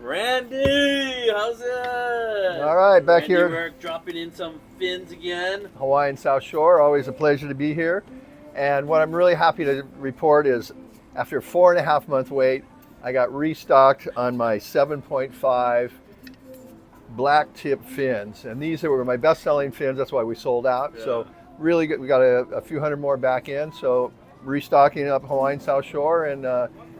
Randy, how's it? All right, back Randy here. RARICK dropping in some fins again. Hawaiian South Shore, always a pleasure to be here. And what I'm really happy to report is after a 4.5 month wait, I got restocked on my 7.5 black tip fins. And these were my best selling fins, that's why we sold out. Yeah. So really good, we got a few hundred more back in. So restocking up Hawaiian South Shore, and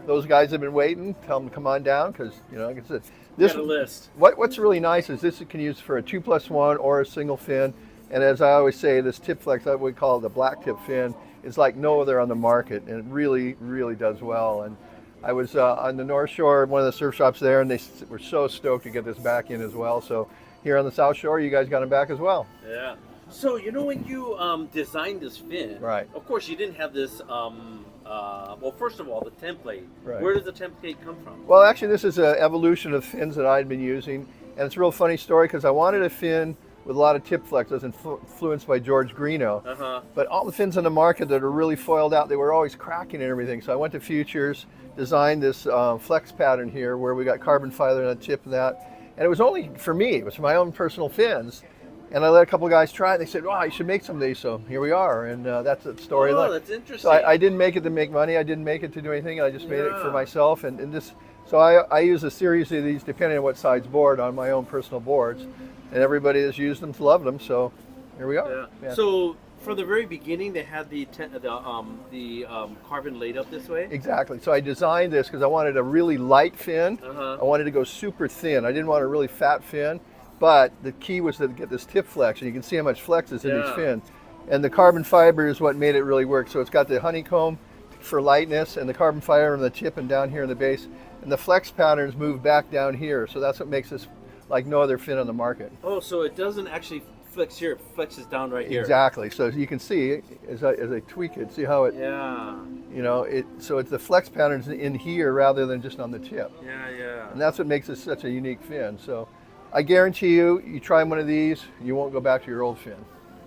those guys have been waiting. Tell them to come on down because, you know, like I said, Got a list. What's really nice is this can use for a 2+1 or a single fin. And as I always say, this tip flex, that we call it the black tip fin, is like no other on the market, and it really, really does well. And I was on the North Shore, one of the surf shops there, and they were so stoked to get this back in as well. So here on the South Shore, you guys got them back as well. Yeah. So, you know, when you designed this fin, Right. Of course, you didn't have this, well, first of all, the template. Right. Where does the template come from? Well, actually, this is an evolution of fins that I'd been using, and it's a real funny story because I wanted a fin with a lot of tip flex. I was influenced by George Greeno. But all the fins on the market that are really foiled out, they were always cracking and everything. So I went to Futures, designed this flex pattern here where we got carbon fiber on the tip of that. And it was only for me, it was for my own personal fins. And I let a couple of guys try it. They said, "Wow, you should make some of these." So here we are, and that's the story. Oh, that's interesting. So I didn't make it to make money. I didn't make it to do anything. I just made it for myself. And this, so I use a series of these depending on what size board on my own personal boards. And everybody that's used them loved them. So here we are. Yeah. Yeah. So from the very beginning, they had the carbon laid up this way. Exactly. So I designed this because I wanted a really light fin. Uh-huh. I wanted to go super thin. I didn't want a really fat fin. But the key was to get this tip flex, and you can see how much flex is in these fins. And the carbon fiber is what made it really work. So it's got the honeycomb for lightness, and the carbon fiber on the tip and down here in the base. And the flex patterns move back down here. So that's what makes this like no other fin on the market. Oh, so it doesn't actually flex here, it flexes down right here. Exactly. So as you can see, as I tweak it, see how it, you know, so it's the flex patterns in here rather than just on the tip. Yeah. And that's what makes this such a unique fin. So I guarantee you try one of these, you won't go back to your old fin.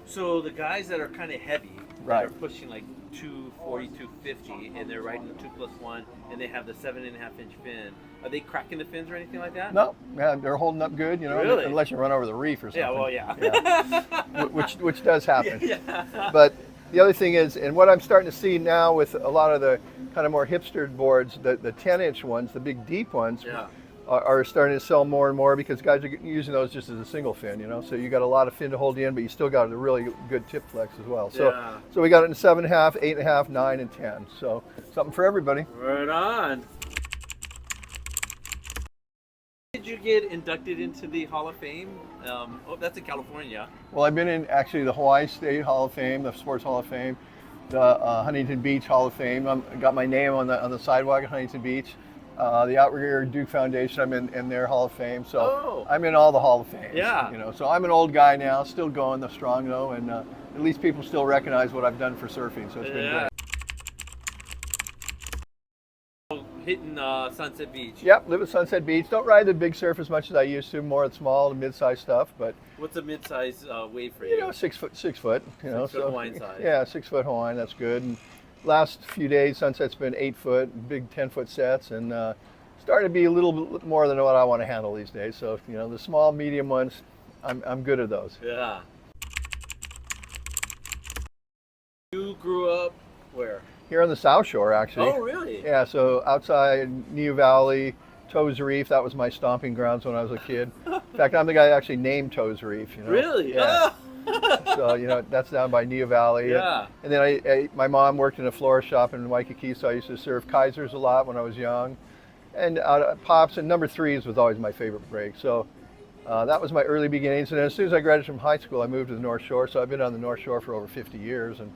So the guys that are kind of heavy, Right. that are pushing like 240, 250, and they're riding the 2+1, and they have the 7.5-inch fin, are they cracking the fins or anything like that? No, yeah, they're holding up good, you know, Really? unless you run over the reef or something. Yeah, well, yeah. which does happen. Yeah. But the other thing is, and what I'm starting to see now with a lot of the kind of more hipster boards, the 10-inch ones, the big deep ones, are starting to sell more and more because guys are using those just as a single fin, you know. So you got a lot of fin to hold you in, but you still got a really good tip flex as well. So so we got it in 7.5, 8.5, 9, and 10. So something for everybody. Right on. Did you get inducted into the Hall of Fame? Oh, that's in California. Well, I've been in actually the Hawaii State Hall of Fame, the Sports Hall of Fame, the Huntington Beach Hall of Fame. I got my name on the sidewalk at Huntington Beach. The Outrigger Duke Foundation, I'm in their Hall of Fame, so I'm in all the Hall of Fames. Yeah. You know, so I'm an old guy now, still going the strong though, and at least people still recognize what I've done for surfing, so it's been great. Hitting Sunset Beach. Yep, live at Sunset Beach. Don't ride the big surf as much as I used to. More small to mid-size stuff, but what's a mid-size wave for you? You know, 6 foot. You know, 6 foot Hawaiian size. Yeah, 6 foot Hawaiian. That's good. And last few days, Sunset's been 8 foot, big 10-foot sets, and starting to be a little bit more than what I want to handle these days. So, you know, the small, medium ones, I'm good at those. Yeah. You grew up where? Here on the South Shore, actually. Oh, really? Yeah, so outside Niu Valley, Toes Reef, that was my stomping grounds when I was a kid. In fact, I'm the guy that actually named Toes Reef. You know? Really? Yeah. So, you know, that's down by Niu Valley. Yeah. And then my mom worked in a florist shop in Waikiki, so I used to surf Kaisers a lot when I was young. And Pops and number 3s was always my favorite break. So that was my early beginnings. And then as soon as I graduated from high school, I moved to the North Shore. So I've been on the North Shore for over 50 years. And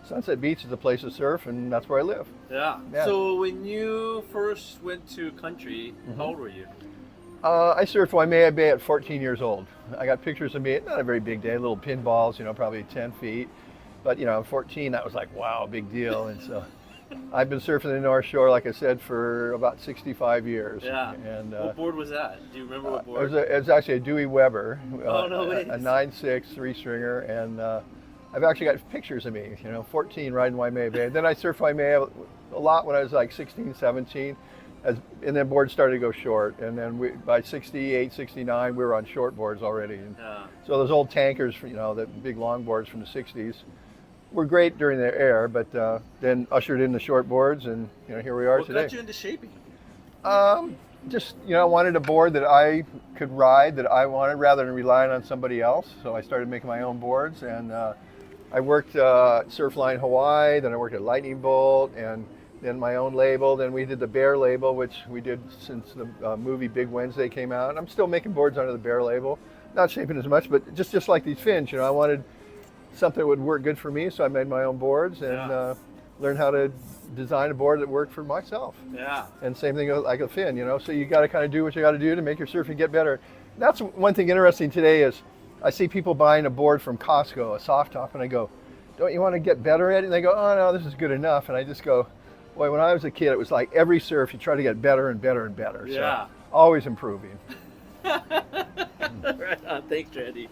Sunset Beach is a place to surf, and that's where I live. Yeah. So when you first went to country, how old were you? I surfed Waimea Bay at 14 years old. I got pictures of me, not a very big day, little pinballs, you know, probably 10 feet. But, you know, 14, that was like, wow, big deal. And so I've been surfing the North Shore, like I said, for about 65 years. Yeah. And what board was that? Do you remember what board? It was actually a Dewey Weber. Oh, no way. A 9.6 3-stringer. And I've actually got pictures of me, you know, 14 riding Waimea Bay. Then I surfed Waimea a lot when I was like 16, 17. And then boards started to go short, and then by 68, 69, we were on short boards already. And so those old tankers, the big long boards from the 60s, were great during their era, but then ushered in the short boards, and here we are today. What got you into shaping? Just I wanted a board that I could ride, that I wanted, rather than relying on somebody else. So I started making my own boards, and I worked at Surfline Hawaii, then I worked at Lightning Bolt, and then my own label. Then we did the Bear label, which we did since the movie Big Wednesday came out. And I'm still making boards under the Bear label, not shaping as much, but just like these fins. I wanted something that would work good for me, so I made my own boards and learned how to design a board that worked for myself. Yeah. And same thing like a fin, so you got to kind of do what you got to do to make your surfing get better. And that's one thing interesting today is I see people buying a board from Costco, a soft top, and I go, don't you want to get better at it? And they go, oh no, this is good enough. And I just go, boy, when I was a kid, it was like every surf you try to get better and better and better. Yeah. So always improving. Right on. Thanks, Randy.